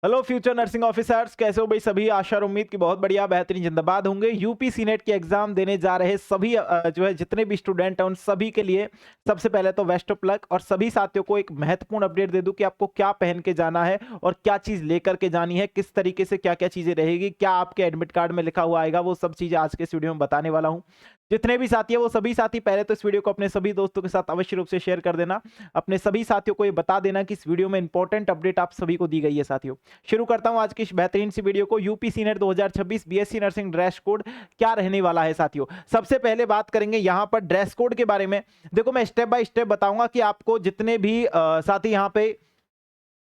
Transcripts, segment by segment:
Hello future nursing officers, कैसे हो भाई सभी। आशा और उम्मीद की बहुत बढ़िया बेहतरीन जिंदाबाद होंगे। यूपी सीनेट के एग्जाम देने जा रहे सभी जो है जितने भी स्टूडेंट हैं उन सभी के लिए सबसे पहले तो बेस्ट ऑफ लक। और सभी साथियों को एक महत्वपूर्ण अपडेट दे दूं कि आपको क्या पहन के जाना है और क्या चीज लेकर के जानी है, किस तरीके से क्या क्या चीजें रहेगी, क्या आपके एडमिट कार्ड में लिखा हुआ आएगा, वो सब चीजें आज के इस वीडियो में बताने वाला हूं। जितने भी साथी है वो सभी साथी पहले तो इस वीडियो को अपने सभी दोस्तों के साथ अवश्य रूप से शेयर कर देना। अपने सभी साथियों को ये बता देना कि इस वीडियो में इंपॉर्टेंट अपडेट आप सभी को दी गई है साथियों। शुरू करता हूं आज की इस बेहतरीन सी वीडियो को। UP senate 2026 BSc nursing dress code क्या रहने वाला है साथियों। सबसे पहले बात करेंगे यहां पर ड्रेस कोड के बारे में। देखो मैं स्टेप बाय स्टेप बताऊंगा कि आपको जितने भी साथी यहां पे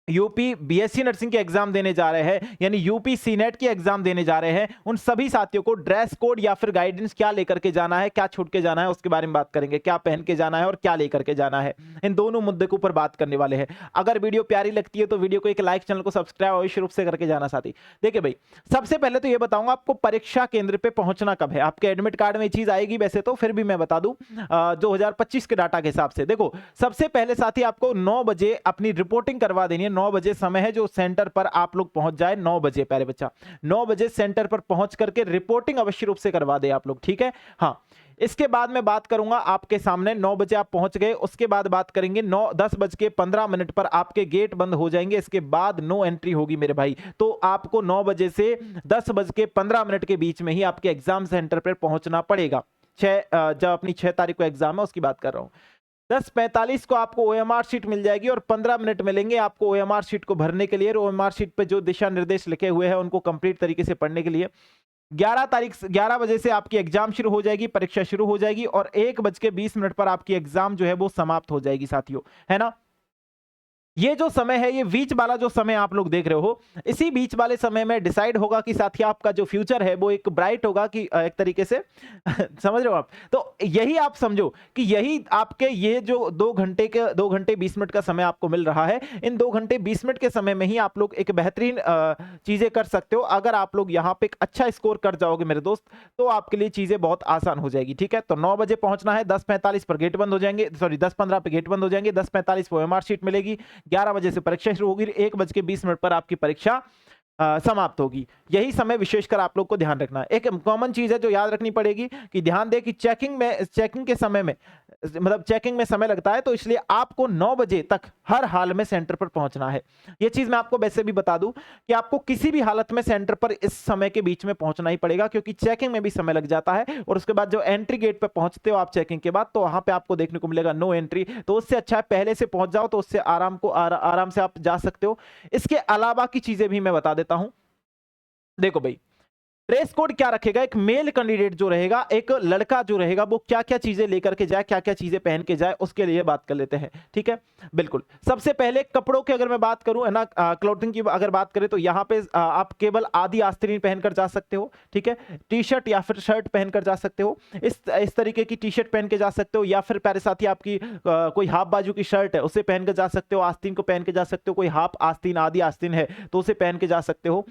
यूपी बीएससी नर्सिंग के एग्जाम देने जा रहे हैं, यानी यूपी सीनेट की एग्जाम देने जा रहे हैं, उन सभी साथियों को ड्रेस कोड या फिर गाइडेंस क्या लेकर के जाना है, क्या छूट के जाना है, उसके बारे में बात करेंगे। क्या पहन के जाना है और क्या लेकर के जाना है, इन दोनों मुद्दे के ऊपर बात करने वाले हैं। अगर वीडियो प्यारी लगती है तो वीडियो को एक लाइक, चैनल को सब्सक्राइब अवश्य रूप से करके जाना साथी। देखिए भाई, सबसे पहले तो ये बताऊंगा आपको परीक्षा केंद्र पे पहुंचना कब है। आपके एडमिट कार्ड में चीज आएगी वैसे तो, फिर भी मैं बता दूं 2025 के डाटा के हिसाब से। देखो सबसे पहले साथी आपको 9 बजे अपनी रिपोर्टिंग करवा देनी है। 9 बजे समय है जो सेंटर पर आप लोग पहुंच जाए। 9 बजे प्यारे बच्चा 9 बजे सेंटर पर पहुंच करके रिपोर्टिंग अवश्य रूप से करवा दे आप लोग, ठीक है। हाँ, इसके बाद मैं बात करूंगा आपके सामने। 9 बजे आप पहुंच गए, उसके बाद बात करेंगे 10:15 पर आपके गेट बंद हो जाएंगे। इसके बाद नो एंट्री होगी मेरे भाई। तो आपको 9 बजे से 10:15 के बीच में ही आपके एग्जाम सेंटर पर पहुंचना पड़ेगा। जब अपनी 6 तारीख को एग्जाम है उसकी बात कर रहा हूं। 10:45 को आपको ओएमआर शीट मिल जाएगी और 15 मिनट मिलेंगे आपको ओएमआर शीट को भरने के लिए। ओएमआर शीट पे जो दिशा निर्देश लिखे हुए हैं उनको कंप्लीट तरीके से पढ़ने के लिए 11 बजे से आपकी एग्जाम शुरू हो जाएगी, परीक्षा शुरू हो जाएगी और 1:20 पर आपकी एग्जाम जो है वो समाप्त हो जाएगी साथियों, है ना। ये जो समय है, ये बीच वाला जो समय आप लोग देख रहे हो, इसी बीच वाले समय में डिसाइड होगा कि साथी आपका जो फ्यूचर है वो एक ब्राइट होगा कि एक तरीके से समझ रहे हो आप। तो यही आप समझो कि यही आपके ये जो 2 घंटे 20 मिनट का समय आपको मिल रहा है, इन 2 घंटे 20 मिनट के समय में ही आप लोग एक बेहतरीन चीजें कर सकते हो। अगर आप लोग यहाँ पे एक अच्छा स्कोर कर जाओगे मेरे दोस्त, तो आपके लिए चीजें बहुत आसान हो जाएगी, ठीक है। तो 9 बजे पहुंचना है, 10:45 पर गेट बंद हो जाएंगे, सॉरी 10:15 पे गेट बंद हो जाएंगे, 10:45 को ओएमआर शीट मिलेगी, 11 बजे से परीक्षा शुरू होगी, 1:20 पर आपकी परीक्षा समाप्त होगी। यही समय विशेषकर आप लोग को ध्यान रखना है। एक कॉमन चीज है जो याद रखनी पड़ेगी कि ध्यान दे कि चेकिंग के समय में, मतलब चेकिंग में समय लगता है, तो इसलिए आपको 9 बजे तक हर हाल में सेंटर पर पहुंचना है। यह चीज मैं आपको वैसे भी बता दूं कि आपको किसी भी हालत में सेंटर पर इस समय के बीच में पहुंचना ही पड़ेगा, क्योंकि चेकिंग में भी समय लग जाता है। और उसके बाद जो एंट्री गेट पर पहुंचते हो आप चेकिंग के बाद, तो वहां पे आपको देखने को मिलेगा नो एंट्री। तो उससे अच्छा है पहले से पहुंच जाओ, तो उससे आराम से आप जा सकते हो। इसके अलावा की चीजें भी मैं बता देता हूं। देखो भाई, ड्रेस कोड क्या रखेगा, एक मेल कैंडिडेट जो रहेगा, एक लड़का जो रहेगा, वो क्या क्या चीजें लेकर के जाए, क्या क्या चीजें पहन के जाए, उसके लिए बात कर लेते हैं, ठीक है। बिल्कुल, सबसे पहले कपड़ों की अगर मैं बात करूं, है ना, क्लोथिंग की अगर बात करें, तो यहां पे आप केवल आदि आस्तीन पहनकर जा सकते हो, ठीक है। टी शर्ट या फिर शर्ट पहनकर जा सकते हो, इस तरीके की टी शर्ट पहन के जा सकते हो, या फिर प्यारे साथी आपकी कोई हाफ बाजू की शर्ट है उसे पहन के जा सकते हो, आस्तीन को पहन के जा सकते हो, कोई हाफ आस्तीन आदि आस्तीन है तो उसे पहन के जा सकते हो।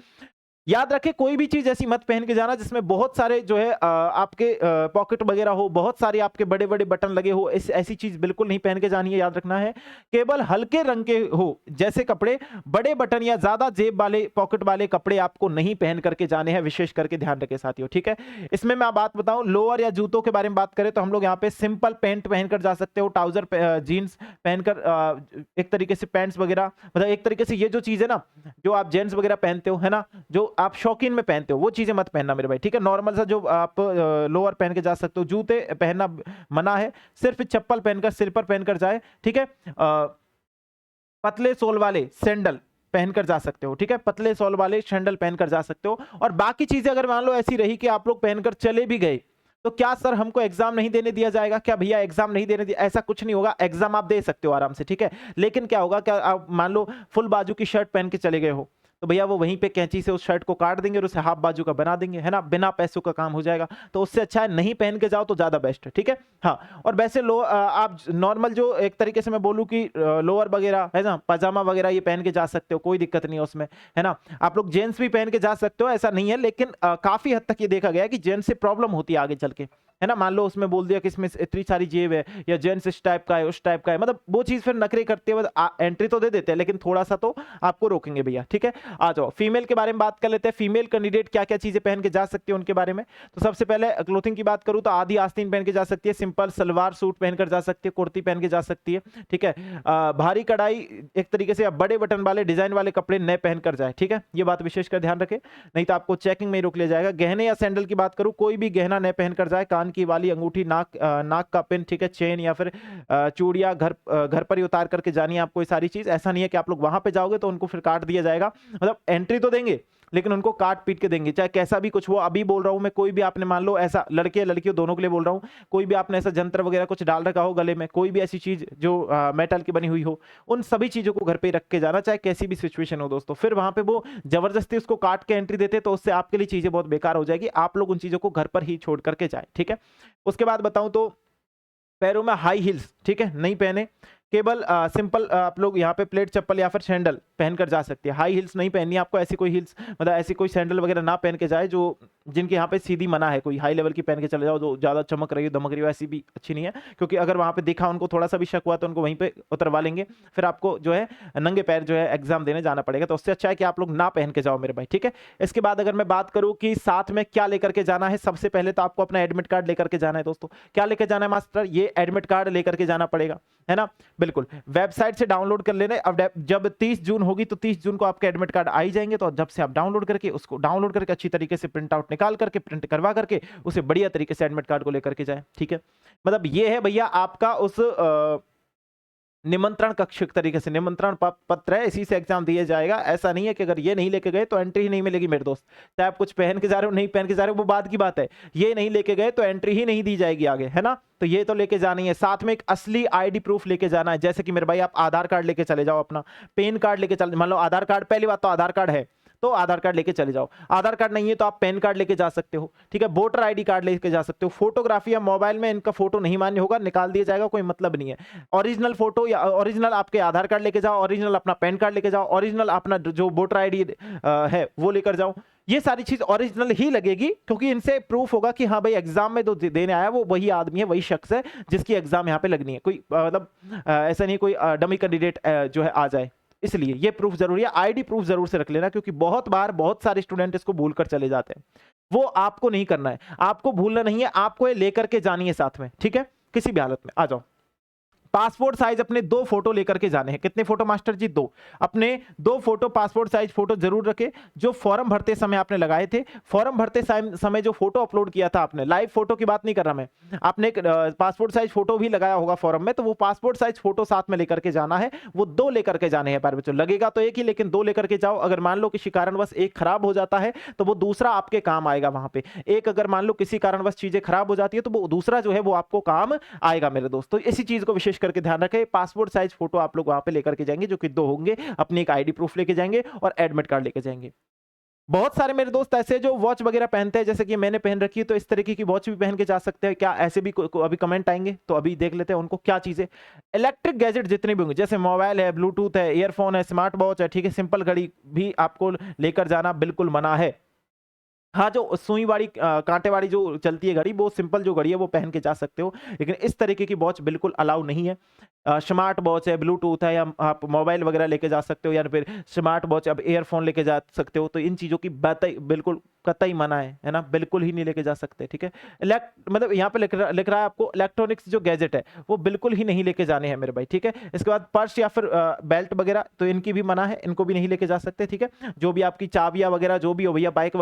याद रखें कोई भी चीज ऐसी मत पहन के जाना जिसमें बहुत सारे जो है आपके पॉकेट वगैरह हो, बहुत सारे आपके बड़े बड़े बटन लगे हो, ऐसी चीज बिल्कुल नहीं पहन के जानी है। याद रखना है केवल हल्के रंग के हो जैसे कपड़े, बड़े बटन या ज्यादा जेब वाले पॉकेट वाले कपड़े आपको नहीं पहन करके जाने हैं, विशेष करके ध्यान रखें साथियों, ठीक है। इसमें मैं बात बताऊं, लोअर या जूतों के बारे में बात करें तो हम लोग यहाँ पे सिंपल पैंट पहनकर जा सकते हो, ट्राउजर जीन्स पहनकर, एक तरीके से पैंट्स वगैरह, मतलब एक तरीके से ये जो चीज है ना, जो आप जेंट्स वगैरह पहनते हो, है ना, जो आप शौकीन में पहनते हो, वो चीजें मत पहनना मेरे भाई, ठीक है। नॉर्मल सा जो आप लोअर पहन के जा सकते हो, जूते पहनना मना है, सिर्फ चप्पल पहनकर, स्लीपर पहनकर जाए, ठीक है। पतले सोल वाले सैंडल पहनकर जा सकते हो, ठीक है, पतले सोल वाले सैंडल पहनकर जा सकते हो। और बाकी चीजें अगर मान लो ऐसी रही कि आप लोग पहनकर चले भी गए, तो क्या सर हमको एग्जाम नहीं देने दिया जाएगा, क्या भैया एग्जाम नहीं देने दिया, ऐसा कुछ नहीं होगा, एग्जाम आप दे सकते हो आराम से, ठीक है। लेकिन क्या होगा, क्या आप मान लो फुल बाजू की शर्ट पहन के चले गए हो, तो भैया वो वहीं पे कैंची से उस शर्ट को काट देंगे और उसे हाफ बाजू का बना देंगे, है ना, बिना पैसों का काम हो जाएगा। तो उससे अच्छा है नहीं पहन के जाओ तो ज्यादा बेस्ट है, ठीक है। हाँ, और वैसे आप नॉर्मल जो एक तरीके से मैं बोलूँ कि लोअर वगैरह है ना, पजामा वगैरह ये पहन के जा सकते हो, कोई दिक्कत नहीं है उसमें, है ना। आप लोग जेंट्स भी पहन के जा सकते हो, ऐसा नहीं है, लेकिन काफी हद तक ये देखा गया है कि जेंट्स से प्रॉब्लम होती है आगे चल के, है ना, मान लो उसमें बोल दिया कि इसमें इतनी सारी जेब है या जेंट्स इस टाइप का है उस टाइप का है, मतलब वो चीज फिर नखरे करते हुए एंट्री तो दे देते हैं लेकिन थोड़ा सा तो आपको रोकेंगे भैया, ठीक है। आ जाओ फीमेल के बारे में बात कर लेते हैं, फीमेल कैंडिडेट क्या क्या चीजें पहन के जा सकती है उनके बारे में। तो सबसे पहले क्लोथिंग की बात करूं तो आधी आस्तीन पहन के जा सकती है, सिंपल सलवार सूट पहनकर जा सकती है, कुर्ती पहन के जा सकती है, ठीक है। भारी कढ़ाई एक तरीके से, बड़े बटन वाले डिजाइन वाले कपड़े नए पहनकर जाए, ठीक है, ये बात विशेषकर ध्यान रखें, नहीं तो आपको चेकिंग में ही रोक लिया जाएगा। गहने या सैंडल की बात करूं, कोई भी गहना नए पहनकर जाए, कान की वाली, अंगूठी, नाक का पिन, ठीक है, चेन या फिर चूड़ियां घर पर ही उतार करके जानी है आपको ये सारी चीज। ऐसा नहीं है कि आप लोग वहां पे जाओगे तो उनको फिर काट दिया जाएगा, मतलब एंट्री तो देंगे लेकिन उनको काट पीट के देंगे, चाहे कैसा भी कुछ वो। अभी बोल रहा हूं मैं, कोई भी आपने मान लो ऐसा, लड़के लड़कियों दोनों के लिए बोल रहा हूं, कोई भी आपने ऐसा जंत्र वगैरह कुछ डाल रखा हो गले में, कोई भी ऐसी चीज जो मेटल की बनी हुई हो, उन सभी चीजों को घर पे ही रख के जाना, चाहे कैसी भी सिचुएशन हो दोस्तों। फिर वहां पे वो जबरदस्ती उसको काट के एंट्री देते तो उससे आपके लिए चीजें बहुत बेकार हो जाएगी, आप लोग उन चीजों को घर पर ही छोड़ करके जाए, ठीक है। उसके बाद बताऊं तो पैरों में हाई हील्स, ठीक है, नहीं पहने, केवल सिंपल आप लोग यहाँ पे प्लेट चप्पल या फिर सैंडल पहनकर जा सकते हैं। हाई हील्स नहीं पहननी आपको, ऐसी कोई हील्स मतलब ऐसी कोई सैंडल वगैरह ना पहन के जाए जो जिनके यहाँ पे सीधी मना है, कोई हाई लेवल की पहन के चले जाओ जो ज्यादा चमक रही हो दमक रही हो, ऐसी भी अच्छी नहीं है, क्योंकि अगर वहां पे देखा उनको थोड़ा सा भी शक हुआ तो उनको वहीं पे उतरवा लेंगे, फिर आपको जो है नंगे पैर जो है एग्जाम देने जाना पड़ेगा। तो उससे अच्छा है कि आप लोग ना पहन के जाओ मेरे भाई, ठीक है। इसके बाद अगर मैं बात करूं कि साथ में क्या लेकर के जाना है, सबसे पहले तो आपको अपना एडमिट कार्ड लेकर के जाना है दोस्तों। क्या लेकर जाना है मास्टर? ये एडमिट कार्ड लेकर के जाना पड़ेगा, है ना, बिल्कुल। वेबसाइट से डाउनलोड कर लेना। अब जब 30 जून होगी तो 30 जून को आपके एडमिट कार्ड आ ही जाएंगे, तो जब से आप डाउनलोड करके उसको डाउनलोड करके अच्छी तरीके से प्रिंट आउट निकाल करके प्रिंट करवा करके उसे बढ़िया तरीके से एडमिट कार्ड को लेकर के जाए, ठीक है। मतलब ये है भैया आपका उस निमंत्रण कक्ष तरीके से निमंत्रण पत्र है, इसी से एग्जाम दिया जाएगा। ऐसा नहीं है कि अगर ये नहीं लेके गए तो एंट्री ही नहीं मिलेगी मेरे दोस्त, चाहे आप कुछ पहन के जा रहे हो नहीं पहन के जा रहे हो वो बात की बात है, ये नहीं लेके गए तो एंट्री ही नहीं दी जाएगी आगे, है ना। तो ये तो लेके जानी है, साथ में एक असली आईडी प्रूफ लेके जाना है, जैसे कि मेरे भाई आप आधार कार्ड लेके चले जाओ, अपना पैन कार्ड लेके चले, मान लो आधार कार्ड, पहली बात तो आधार कार्ड है तो आधार कार्ड लेके चले जाओ, आधार कार्ड नहीं है तो आप पैन कार्ड लेके जा सकते हो, ठीक है, वोटर आईडी कार्ड लेके जा सकते हो। फोटोग्राफी या मोबाइल में इनका फोटो नहीं मान्य होगा, निकाल दिया जाएगा, कोई मतलब नहीं है। ओरिजिनल फोटो या ओरिजिनल आपके आधार कार्ड लेके जाओ, ओरिजिनल अपना पैन कार्ड लेके जाओ, ओरिजिनल अपना जो वोटर आईडी है वो लेकर जाओ। ये सारी चीज ओरिजिनल ही लगेगी, क्योंकि इनसे प्रूफ होगा कि हाँ भाई एग्जाम में जो देने आया वो वही आदमी है, वही शख्स है जिसकी एग्जाम यहाँ पे लगनी है, कोई मतलब ऐसा नहीं कोई डमी कैंडिडेट जो है आ जाए, इसलिए ये प्रूफ जरूरी है। आईडी प्रूफ जरूर से रख लेना, क्योंकि बहुत बार बहुत सारे स्टूडेंट इसको भूल कर चले जाते हैं, वो आपको नहीं करना है, आपको भूलना नहीं है, आपको ये लेकर के जानी है साथ में, ठीक है, किसी भी हालत में। आ जाओ, पासपोर्ट साइज अपने 2 फोटो लेकर के जाने हैं। कितने फोटो मास्टर जी? 2। अपने 2 फोटो पासपोर्ट साइज फोटो जरूर रखें, जो फॉर्म भरते समय आपने लगाए थे। फॉर्म भरते समय जो फोटो अपलोड किया था आपने, लाइव फोटो की बात नहीं कर रहा मैं, आपने एक पासपोर्ट साइज फोटो भी लगाया होगा फॉर्म में, तो वो पासपोर्ट साइज फोटो साथ में लेकर के जाना है। वो 2 लेकर के जाने हैं प्यारे बच्चों, लगेगा तो एक ही लेकिन 2 लेकर के जाओ। अगर मान लो किसी कारणवश एक खराब हो जाता है तो वो दूसरा आपके काम आएगा वहां पे। एक अगर मान लो किसी कारणवश चीजें खराब हो जाती है तो वो दूसरा जो है वो आपको काम आएगा मेरे दोस्तों। इसी चीज को विशेष करके ध्यान रखें। पासपोर्ट साइज फोटो आप लोग वहां पे लेकर के जाएंगे, जो कि 2 होंगे, अपनी एक आईडी प्रूफ लेके जाएंगे और एडमिट कार्ड लेके जाएंगे। बहुत सारे मेरे दोस्त ऐसे जो वॉच वगैरह पहनते हैं, जैसे कि मैंने पहन रखी है, तो इस तरीके की वॉच भी पहन के जा सकते हैं क्या? ऐसे भी अभी कमेंट आएंगे तो अभी देख लेते हैं उनको क्या चीजें। इलेक्ट्रिक गैजेट जितने भी होंगे, जैसे मोबाइल है, ब्लूटूथ है, ईयरफोन है, स्मार्ट वॉच है, ठीक है, सिंपल घड़ी भी आपको लेकर जाना बिल्कुल मना है। हाँ, जो सुई वाली कांटे वाली जो चलती है घड़ी, वो सिंपल जो घड़ी है वो पहन के जा सकते हो, लेकिन इस तरीके की वॉच बिल्कुल अलाउ नहीं है। स्मार्ट वॉच है, ब्लूटूथ है, या आप मोबाइल वगैरह लेके जा सकते हो, या फिर स्मार्ट वॉच, अब ईयरफोन लेके जा सकते हो, तो इन चीज़ों की बात बिल्कुल कतई मना है ना, बिल्कुल ही नहीं लेके जा सकते, ठीक है। मतलब यहाँ पे लिख रहा है आपको इलेक्ट्रॉनिक्स जो गैजेट है वो बिल्कुल ही नहीं लेके जाने हैं मेरे भाई, ठीक है। इसके बाद पर्स या फिर बेल्ट वगैरह, तो इनकी भी मना है, इनको भी नहीं लेके जा सकते, ठीक है। जो भी आपकी चाबियां वगैरह जो भी हो भैया, बाइक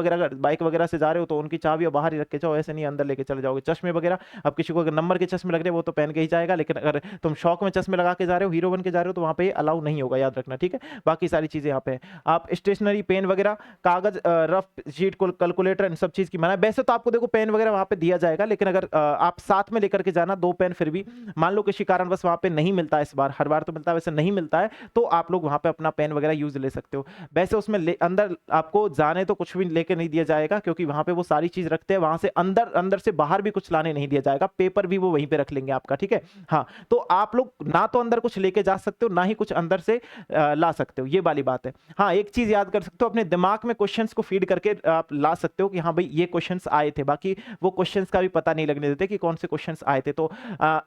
वगैरह से जा रहे हो तो उनकी चाबियां बाहर ही रख के जाओ, ऐसे नहीं अंदर लेके चले जाओगे। चश्मे वगैरह, अब किसी को अगर नंबर के चश्मे लग रहे हैं वो तो पहन के ही जाएगा, लेकिन अगर तुम शौक में चश्मे लगा के जा रहे हो, हीरो बन के जा रहे हो, तो वहां पे अलाउ नहीं होगा, याद रखना, ठीक है। बाकी सारी चीजें यहाँ पे आप स्टेशनरी, पेन वगैरह, कागज, रफ शीट, कैलकुलेटर, इन सब चीज की मना है। वैसे तो आपको देखो पेन वगैरह वहां पे दिया जाएगा, लेकिन अगर आप साथ में लेकर के जाना 2 पेन, फिर भी मान लो किसी कारणवश वहां पे नहीं मिलता है, इस बार, हर बार तो मिलता है, वैसे नहीं मिलता है, तो आप लोग वहां पे अपना पेन वगैरह यूज ले सकते हो। वैसे उसमें अंदर आपको जाने तो कुछ भी लेके नहीं दिया जाएगा, क्योंकि वहां पे वो सारी चीज रखते हैं, वहां से अंदर से बाहर भी कुछ लाने नहीं दिया जाएगा, पेपर भी वो वहीं पे रख लेंगे आपका, ठीक है। हाँ, तो आप लोग ना तो अंदर कुछ लेके जा सकते हो, ना ही कुछ अंदर से ला सकते हो, ये वाली बात है। हाँ, एक चीज़ याद कर सकते हो, अपने दिमाग में क्वेश्चंस को फीड करके आप ला सकते हो कि हाँ भाई ये क्वेश्चंस आए थे, बाकी वो क्वेश्चंस का भी पता नहीं लगने देते कि कौन से क्वेश्चंस आए थे। तो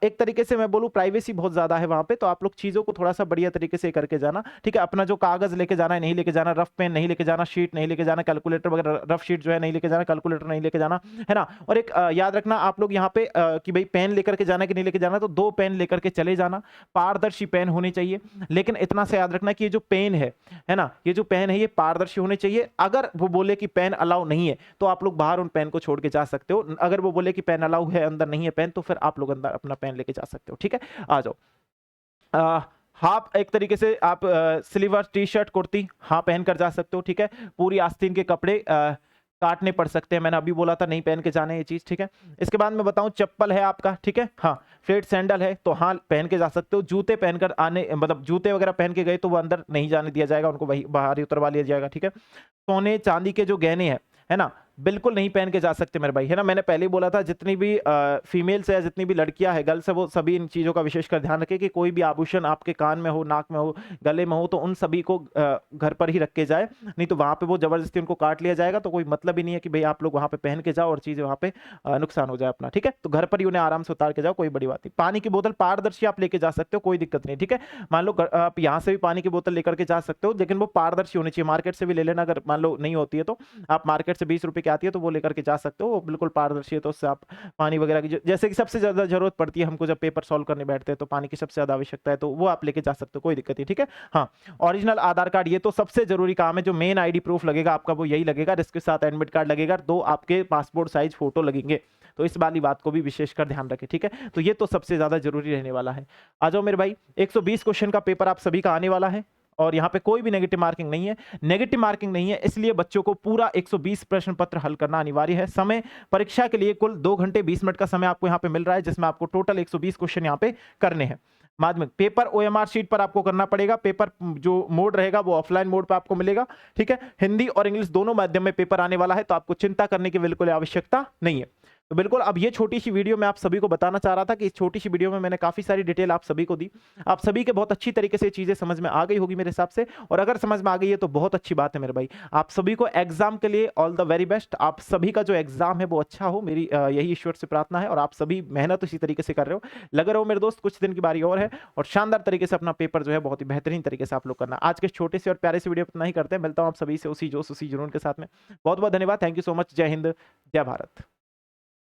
एक तरीके से मैं बोलूँ प्राइवेसी बहुत ज़्यादा है वहाँ पे, तो आप लोग चीज़ों को थोड़ा-सा बढ़िया तरीके से करके जाना, ठीक है? अपना जो कागज़ लेके जाना है नहीं लेके जाना, रफ पेन नहीं लेके जाना, शीट नहीं लेके जाना, कैलकुलेटर वगैरह रफ शीट जो है नहीं लेके जाना, कैलकुलेटर नहीं लेके जाना, है ना? और एक याद रखना आप लोग यहाँ पे कि भई पेन लेकर के जाना है कि नहीं लेके जाना, तो 2 पेन लेकर के चले जाना, पारदर्शी पेन होनी चाहिए। लेकिन इतना सा याद रखना कि ये जो पेन है ना? ये जो पेन है ये पारदर्शी होने चाहिए। अगर वो बोले कि पेन अलाउ नहीं है, तो आप लोग बाहर उन पेन को छोड़ के जा सकते हो। अगर वो बोले कि पेन अलाउ है, अंदर नहीं है पेन, तो फिर आप लोग अंदर अपना पेन लेके जा सकते हो, ठीक है? आ जाओ। हाफ एक तरीके से आप स्लीवर टी-शर्ट, कुर्ती हाँ, पहन कर जा सकते हो, ठीक है? पूरी आस्तीन के कपड़े काटने पड़ सकते हैं, मैंने अभी बोला था नहीं पहन के जाने ये चीज़, ठीक है? इसके बाद मैं बताऊँ चप्पल है आपका, ठीक है? हाँ, फ्लेट सैंडल है, तो हाँ, पहन के जा सकते हो। जूते पहनकर आने मतलब जूते वगैरह पहन के गए तो वो अंदर नहीं जाने दिया जाएगा, उनको वही बाहर ही उतरवा लिया जाएगा, ठीक है? सोने चांदी के जो गहने हैं, है ना? बिल्कुल नहीं पहन के जा सकते मेरे भाई, है ना? मैंने पहले ही बोला था जितनी भी फीमेल्स है या जितनी भी लड़कियां हैं, गर्ल्स है, वो सभी इन चीज़ों का विशेषकर ध्यान रखें कि कोई भी आभूषण आपके कान में हो, नाक में हो, गले में हो, तो उन सभी को घर पर ही रख के जाए, नहीं तो वहाँ पे वो ज़बरदस्ती उनको काट लिया जाएगा, तो कोई मतलब ही नहीं है कि भई आप लोग वहाँ पे पहन के जाओ और चीज़ें वहाँ पे नुकसान हो जाए अपना, ठीक है? तो घर पर ही उन्हें आराम से उतार के जाओ, कोई बड़ी बात नहीं। पानी की बोतल पारदर्शी आप लेके जा सकते हो, कोई दिक्कत नहीं, ठीक है? मान लो आप यहाँ से भी पानी की बोतल लेकर के जा सकते हो, लेकिन वो पारदर्शी होनी चाहिए। मार्केट से भी ले लेना, अगर मान लो नहीं होती है तो आप मार्केट से 20 रुपए की आती है तो वो लेकर के जा सकते हो, वो बिल्कुल पारदर्शी है, तो उससे आप पानी वगैरह की जैसे कि सबसे ज़्यादा ज़रूरत पड़ती है हमको जब पेपर सॉल्व करने बैठते हैं तो पानी की सबसे ज़्यादा आवश्यकता है, तो वो आप लेके जा सकते हो, कोई दिक्कत नहीं, ठीक है? हाँ, ओरिजिनल आधार कार्ड ये तो सबसे ज़रूरी काम है, जो मेन आईडी प्रूफ लगेगा आपका वो यही लगेगा, इसके साथ एडमिट कार्ड लगेगा, 2 आपके पासपोर्ट साइज़ फ़ोटो लगेंगे। तो इस वाली बात को भी विशेषकर ध्यान रखें, ठीक है? तो ये तो सबसे ज़्यादा ज़रूरी रहने वाला है। आ जाओ मेरे भाई, 120 क्वेश्चन का पेपर आप सभी का आने वाला है और यहाँ पे कोई भी नेगेटिव मार्किंग नहीं है। नेगेटिव मार्किंग नहीं है, इसलिए बच्चों को पूरा 120 प्रश्न पत्र हल करना अनिवार्य है। समय परीक्षा के लिए कुल 2 घंटे 20 मिनट का समय आपको यहाँ पे मिल रहा है, जिसमें आपको टोटल 120 क्वेश्चन यहाँ पे करने हैं। माध्यमिक पेपर ओएमआर शीट पर आपको करना पड़ेगा। पेपर जो मोड रहेगा वो ऑफलाइन मोड पे आपको मिलेगा, ठीक है? हिंदी और इंग्लिश दोनों माध्यम में पेपर आने वाला है, तो आपको चिंता करने की बिल्कुल आवश्यकता नहीं है। तो बिल्कुल अब ये छोटी सी वीडियो मैं आप सभी को बताना चाह रहा था कि इस छोटी सी वीडियो में मैंने काफ़ी सारी डिटेल आप सभी को दी। आप सभी के बहुत अच्छी तरीके से चीज़ें समझ में आ गई होगी मेरे हिसाब से, और अगर समझ में आ गई है तो बहुत अच्छी बात है मेरे भाई। आप सभी को एग्जाम के लिए ऑल द वेरी बेस्ट। आप सभी का जो एग्जाम है वो अच्छा हो, मेरी यही ईश्वर से प्रार्थना है, और आप सभी मेहनत इसी तरीके से कर रहे हो। लगे रहो मेरे दोस्त, कुछ दिन की बारी और है और शानदार तरीके से अपना पेपर जो है बहुत ही बेहतरीन तरीके से आप लोग करना। आज के छोटे से और प्यारे से वीडियो इतना ही करते हैं। मिलता हूँ आप सभी से उसी जोश उसी जुनून के साथ में। बहुत बहुत धन्यवाद। Thank you so much. जय हिंद, जय भारत।